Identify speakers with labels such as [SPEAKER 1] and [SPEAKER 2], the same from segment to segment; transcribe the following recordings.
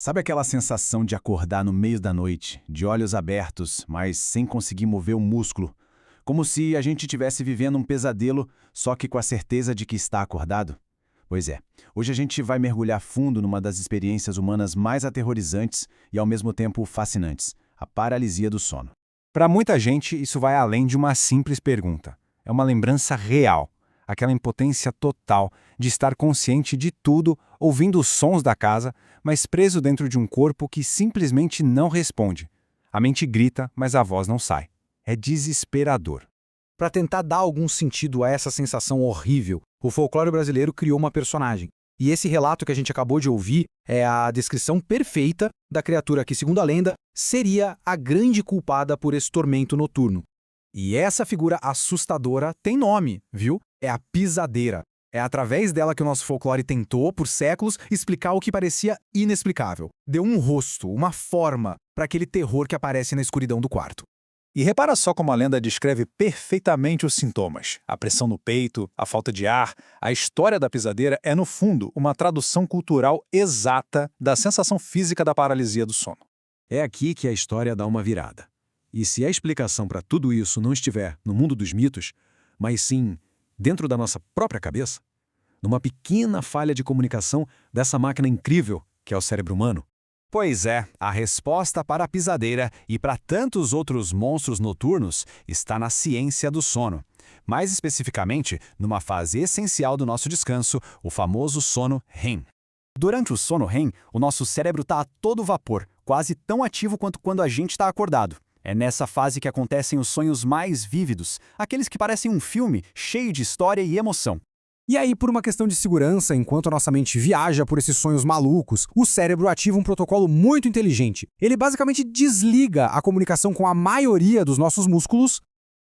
[SPEAKER 1] Sabe aquela sensação de acordar no meio da noite, de olhos abertos, mas sem conseguir mover o músculo? Como se a gente estivesse vivendo um pesadelo, só que com a certeza de que está acordado? Pois é, hoje a gente vai mergulhar fundo numa das experiências humanas mais aterrorizantes e ao mesmo tempo fascinantes, a paralisia do sono.
[SPEAKER 2] Para muita gente, isso vai além de uma simples pergunta. É uma lembrança real, aquela impotência total de estar consciente de tudo, ouvindo os sons da casa, mas preso dentro de um corpo que simplesmente não responde. A mente grita, mas a voz não sai. É desesperador.
[SPEAKER 3] Para tentar dar algum sentido a essa sensação horrível, o folclore brasileiro criou uma personagem. E esse relato que a gente acabou de ouvir é a descrição perfeita da criatura que, segundo a lenda, seria a grande culpada por esse tormento noturno. E essa figura assustadora tem nome, viu? É a pisadeira. É através dela que o nosso folclore tentou, por séculos, explicar o que parecia inexplicável. Deu um rosto, uma forma, para aquele terror que aparece na escuridão do quarto.
[SPEAKER 2] E repara só como a lenda descreve perfeitamente os sintomas. A pressão no peito, a falta de ar. A história da pisadeira é, no fundo, uma tradução cultural exata da sensação física da paralisia do sono.
[SPEAKER 4] É aqui que a história dá uma virada. E se a explicação para tudo isso não estiver no mundo dos mitos, mas sim dentro da nossa própria cabeça, numa pequena falha de comunicação dessa máquina incrível que é o cérebro humano?
[SPEAKER 5] Pois é, a resposta para a pisadeira e para tantos outros monstros noturnos está na ciência do sono. Mais especificamente, numa fase essencial do nosso descanso, o famoso sono REM. Durante o sono REM, o nosso cérebro está a todo vapor, quase tão ativo quanto quando a gente está acordado. É nessa fase que acontecem os sonhos mais vívidos, aqueles que parecem um filme cheio de história e emoção.
[SPEAKER 3] E aí, por uma questão de segurança, enquanto a nossa mente viaja por esses sonhos malucos, o cérebro ativa um protocolo muito inteligente. Ele basicamente desliga a comunicação com a maioria dos nossos músculos.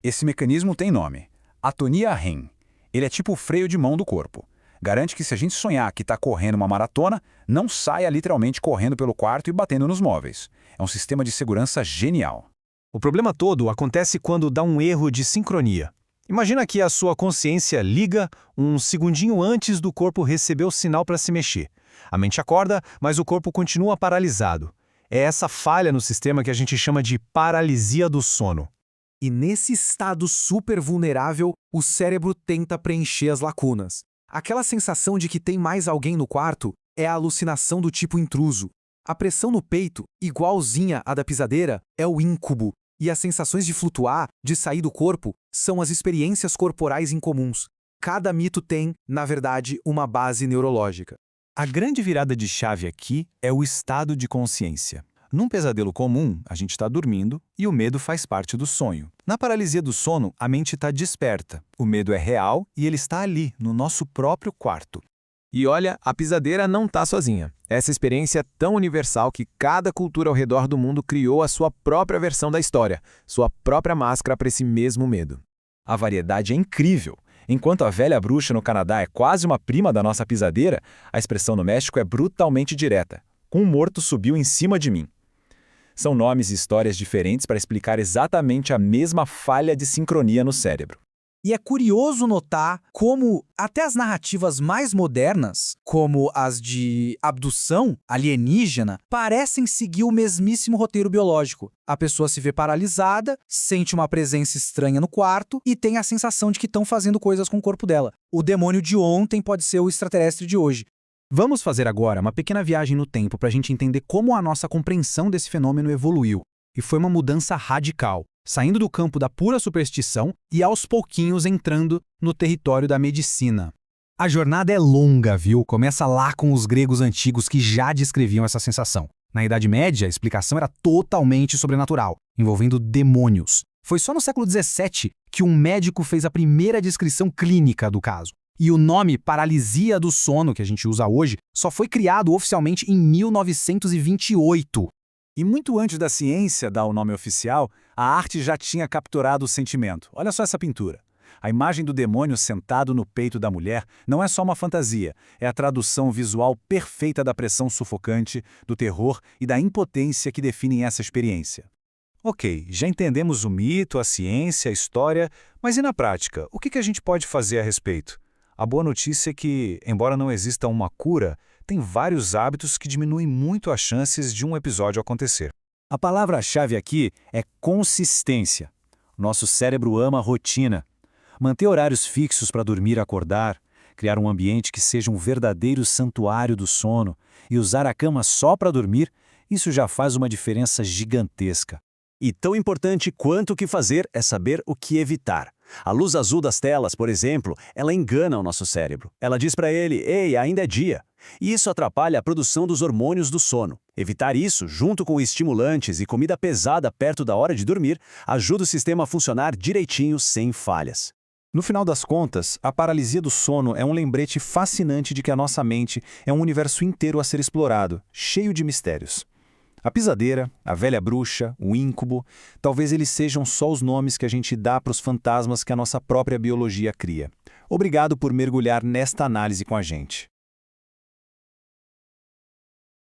[SPEAKER 5] Esse mecanismo tem nome: atonia REM. Ele é tipo o freio de mão do corpo. Garante que se a gente sonhar que está correndo uma maratona, não saia literalmente correndo pelo quarto e batendo nos móveis. É um sistema de segurança genial.
[SPEAKER 6] O problema todo acontece quando dá um erro de sincronia. Imagina que a sua consciência liga um segundinho antes do corpo receber o sinal para se mexer. A mente acorda, mas o corpo continua paralisado. É essa falha no sistema que a gente chama de paralisia do sono.
[SPEAKER 3] E nesse estado super vulnerável, o cérebro tenta preencher as lacunas. Aquela sensação de que tem mais alguém no quarto é a alucinação do tipo intruso. A pressão no peito, igualzinha à da pisadeira, é o íncubo. E as sensações de flutuar, de sair do corpo, são as experiências corporais incomuns. Cada mito tem, na verdade, uma base neurológica.
[SPEAKER 5] A grande virada de chave aqui é o estado de consciência. Num pesadelo comum, a gente está dormindo e o medo faz parte do sonho. Na paralisia do sono, a mente está desperta. O medo é real e ele está ali, no nosso próprio quarto.
[SPEAKER 6] E olha, a pisadeira não está sozinha. Essa experiência é tão universal que cada cultura ao redor do mundo criou a sua própria versão da história, sua própria máscara para esse mesmo medo.
[SPEAKER 5] A variedade é incrível. Enquanto a velha bruxa no Canadá é quase uma prima da nossa pisadeira, a expressão no México é brutalmente direta. Um morto subiu em cima de mim. São nomes e histórias diferentes para explicar exatamente a mesma falha de sincronia no cérebro.
[SPEAKER 3] E é curioso notar como até as narrativas mais modernas, como as de abdução alienígena, parecem seguir o mesmíssimo roteiro biológico. A pessoa se vê paralisada, sente uma presença estranha no quarto e tem a sensação de que estão fazendo coisas com o corpo dela. O demônio de ontem pode ser o extraterrestre de hoje.
[SPEAKER 1] Vamos fazer agora uma pequena viagem no tempo para a gente entender como a nossa compreensão desse fenômeno evoluiu. E foi uma mudança radical, saindo do campo da pura superstição e aos pouquinhos entrando no território da medicina. A jornada é longa, viu? Começa lá com os gregos antigos que já descreviam essa sensação. Na Idade Média, a explicação era totalmente sobrenatural, envolvendo demônios. Foi só no século XVII que um médico fez a primeira descrição clínica do caso. E o nome paralisia do sono, que a gente usa hoje, só foi criado oficialmente em 1928.
[SPEAKER 5] E muito antes da ciência dar o nome oficial, a arte já tinha capturado o sentimento. Olha só essa pintura. A imagem do demônio sentado no peito da mulher não é só uma fantasia, é a tradução visual perfeita da pressão sufocante, do terror e da impotência que definem essa experiência. Ok, já entendemos o mito, a ciência, a história, mas e na prática? O que a gente pode fazer a respeito? A boa notícia é que, embora não exista uma cura,
[SPEAKER 2] tem vários hábitos que diminuem muito as chances de um episódio acontecer.
[SPEAKER 6] A palavra-chave aqui é consistência. Nosso cérebro ama rotina. Manter horários fixos para dormir e acordar, criar um ambiente que seja um verdadeiro santuário do sono e usar a cama só para dormir, isso já faz uma diferença gigantesca. E tão importante quanto o que fazer é saber o que evitar. A luz azul das telas, por exemplo, ela engana o nosso cérebro. Ela diz para ele, ei, ainda é dia. E isso atrapalha a produção dos hormônios do sono. Evitar isso, junto com estimulantes e comida pesada perto da hora de dormir, ajuda o sistema a funcionar direitinho, sem falhas.
[SPEAKER 2] No final das contas, a paralisia do sono é um lembrete fascinante de que a nossa mente é um universo inteiro a ser explorado, cheio de mistérios. A pisadeira, a velha bruxa, o íncubo, talvez eles sejam só os nomes que a gente dá para os fantasmas que a nossa própria biologia cria. Obrigado por mergulhar nesta análise com a gente.